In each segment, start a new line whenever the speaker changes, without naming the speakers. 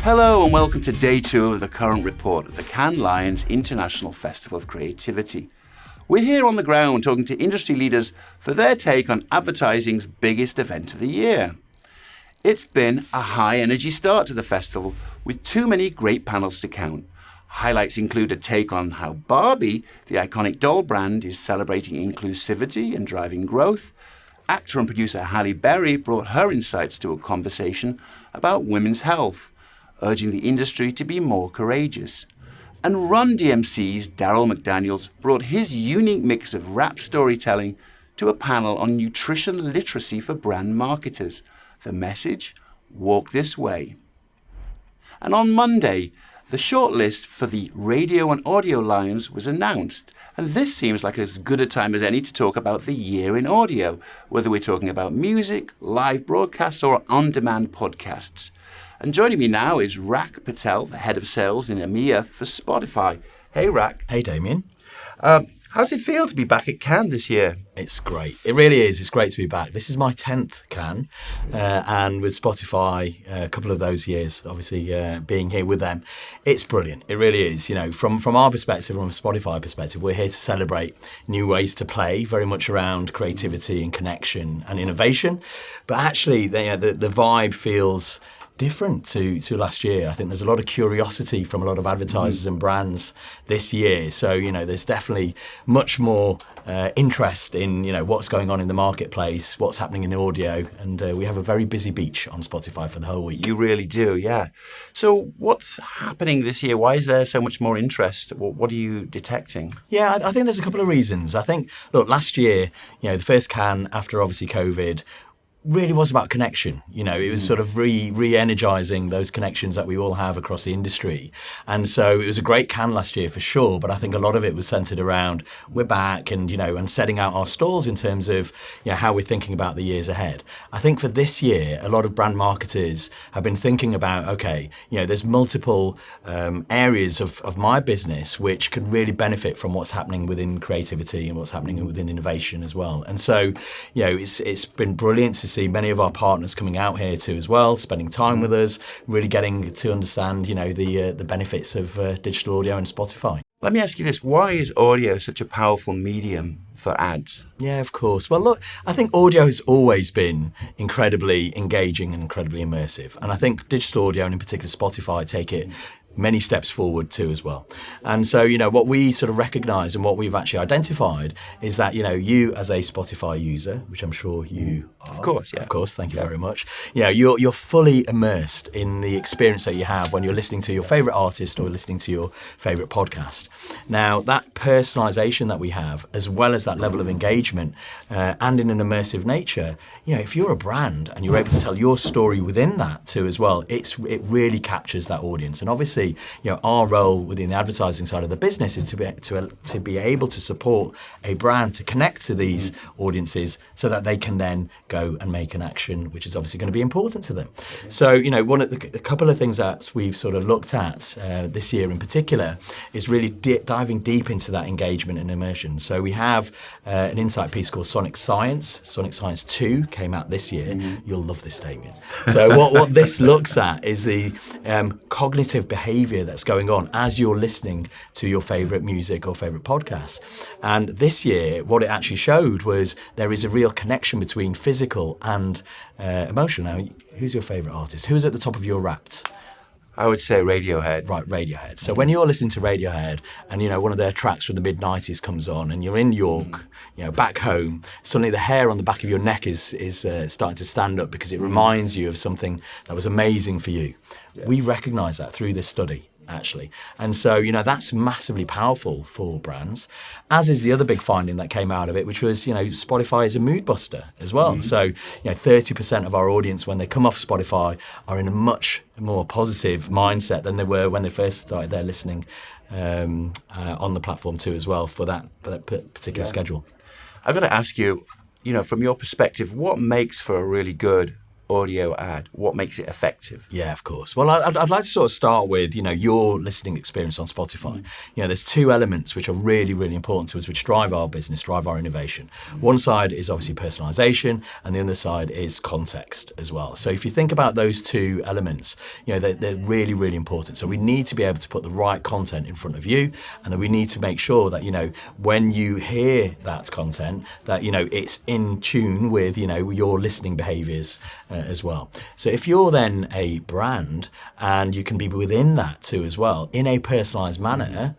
Hello and welcome to day 2 of the current report at the Cannes Lions International Festival of Creativity. We're here on the ground talking to industry leaders for their take on advertising's biggest event of the year. It's been a high-energy start to the festival with too many great panels to count. Highlights include a take on how Barbie, the iconic doll brand, is celebrating inclusivity and driving growth. Actor and producer Halle Berry brought her insights to a conversation about women's health, urging the industry to be more courageous. And Run DMC's Daryl McDaniels brought his unique mix of rap storytelling to a panel on nutrition literacy for brand marketers. The message, walk this way. And on Monday, the shortlist for the Radio and Audio Lions was announced. And this seems like as good a time as any to talk about the year in audio, whether we're talking about music, live broadcasts, or on-demand podcasts. And joining me now is Patel, the head of sales in EMEA for Spotify. Hey, Rak.
Hey, Damien.
How does it feel to be back at Cannes this year?
It's great. It really is. It's great to be back. This is my 10th Cannes, and with Spotify, a couple of those years, obviously being here with them, it's brilliant. It really is. You know, from our perspective, from a Spotify perspective, we're here to celebrate new ways to play, very much around creativity and connection and innovation. But actually, the vibe feels different to last year. I think there's a lot of curiosity from a lot of advertisers and brands this year. So, you know, there's definitely much more interest in, you know, what's going on in the marketplace, what's happening in the audio. And we have a very busy beach on Spotify for the whole week.
You really do, yeah. So what's happening this year? Why is there so much more interest? What are you detecting?
Yeah, I think there's a couple of reasons. I think, look, last year, you know, the first Cannes after obviously COVID really was about connection. You know, it was sort of re-energizing those connections that we all have across the industry. And so it was a great Cannes last year for sure, but I think a lot of it was centered around we're back and, you know, and setting out our stalls in terms of, you know, how we're thinking about the years ahead. I think for this year, a lot of brand marketers have been thinking about, okay, you know, there's multiple areas of my business which can really benefit from what's happening within creativity and what's happening within innovation as well. And so, you know, it's been brilliant to see many of our partners coming out here too as well, spending time with us, really getting to understand, you know, the benefits of digital audio and Spotify.
Let me ask you this, why is audio such a powerful medium for ads?
Yeah, of course. Well, look, I think audio has always been incredibly engaging and incredibly immersive. And I think digital audio, and in particular Spotify, take it many steps forward too as well. And so, you know, what we sort of recognise and what we've actually identified is that, you know, you as a Spotify user, which I'm sure you are.
Of course, yeah.
Of course, thank you very much. You know, you're fully immersed in the experience that you have when you're listening to your favourite artist or listening to your favourite podcast. Now, that personalisation that we have, as well as that level of engagement and in an immersive nature, you know, if you're a brand and you're able to tell your story within that too as well, it really captures that audience. And obviously, you know, our role within the advertising side of the business is to be able to support a brand to connect to these audiences so that they can then go and make an action, which is obviously going to be important to them. So, you know, a couple of things that we've sort of looked at this year in particular is really diving deep into that engagement and immersion. So we have an insight piece called Sonic Science. Sonic Science 2 came out this year. You'll love this, Damien. So what this looks at is the cognitive behaviour that's going on as you're listening to your favourite music or favourite podcasts. And this year, what it actually showed was there is a real connection between physical and emotion. Now, who's your favourite artist? Who's at the top of your Wrapped?
I would say Radiohead.
Right, Radiohead. So when you're listening to Radiohead and, you know, one of their tracks from the mid-90s comes on and you're in York, you know, back home, suddenly the hair on the back of your neck is starting to stand up because it reminds you of something that was amazing for you. Yeah. We recognise that through this study, actually. And so, you know, that's massively powerful for brands, as is the other big finding that came out of it, which was, you know, Spotify is a mood buster as well. So, you know, 30% of our audience, when they come off Spotify, are in a much more positive mindset than they were when they first started their listening on the platform too as well for that particular schedule.
I've got to ask you, you know, from your perspective, what makes for a really good audio ad? What makes it effective?
Yeah, of course. Well, I'd like to sort of start with, your listening experience on Spotify. There's two elements which are really, really important to us, which drive our business, drive our innovation. One side is obviously personalization, and the other side is context as well. So if you think about those two elements, they're really, really important. So we need to be able to put the right content in front of you, and then we need to make sure that, when you hear that content, that, it's in tune with, your listening behaviors as well. So if you're then a brand and you can be within that too as well in a personalized manner,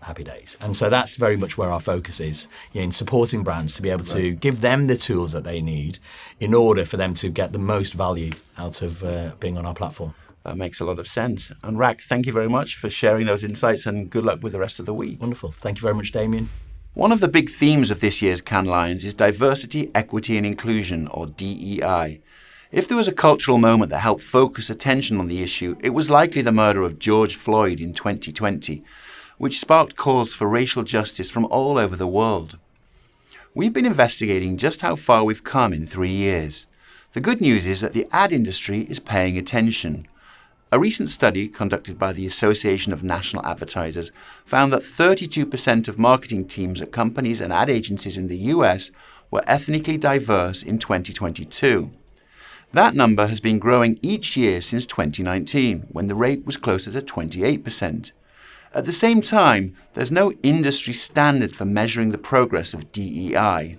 happy days. And so that's very much where our focus is, in supporting brands to be able to give them the tools that they need in order for them to get the most value out of being on our platform.
That makes a lot of sense. And Rak, thank you very much for sharing those insights, and good luck with the rest of the week.
Wonderful. Thank you very much, Damien.
One of the big themes of this year's Cannes Lions is diversity, equity and inclusion, or DEI. If there was a cultural moment that helped focus attention on the issue, it was likely the murder of George Floyd in 2020, which sparked calls for racial justice from all over the world. We've been investigating just how far we've come in 3 years. The good news is that the ad industry is paying attention. A recent study conducted by the Association of National Advertisers found that 32% of marketing teams at companies and ad agencies in the US were ethnically diverse in 2022. That number has been growing each year since 2019, when the rate was closer to 28%. At the same time, there's no industry standard for measuring the progress of DEI.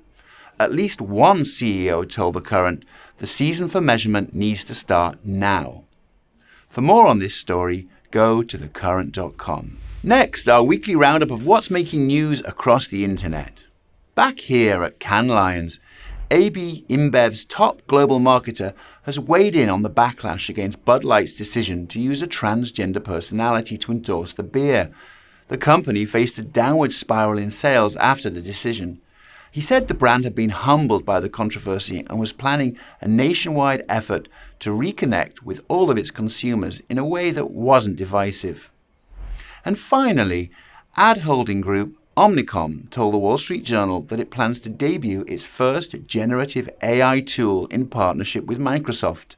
At least one CEO told The Current, the season for measurement needs to start now. For more on this story, go to thecurrent.com. Next, our weekly roundup of what's making news across the internet. Back here at Cannes Lions, AB InBev's top global marketer has weighed in on the backlash against Bud Light's decision to use a transgender personality to endorse the beer. The company faced a downward spiral in sales after the decision. He said the brand had been humbled by the controversy and was planning a nationwide effort to reconnect with all of its consumers in a way that wasn't divisive. And finally, ad holding group Omnicom told the Wall Street Journal that it plans to debut its first generative AI tool in partnership with Microsoft.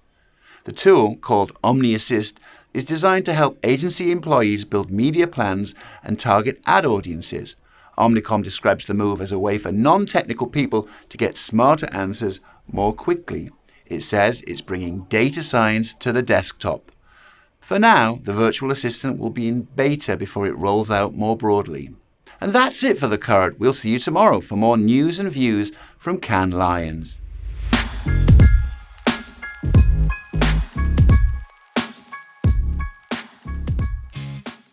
The tool, called OmniAssist, is designed to help agency employees build media plans and target ad audiences. Omnicom describes the move as a way for non-technical people to get smarter answers more quickly. It says it's bringing data science to the desktop. For now, the virtual assistant will be in beta before it rolls out more broadly. And that's it for The Current. We'll see you tomorrow for more news and views from Cannes Lions.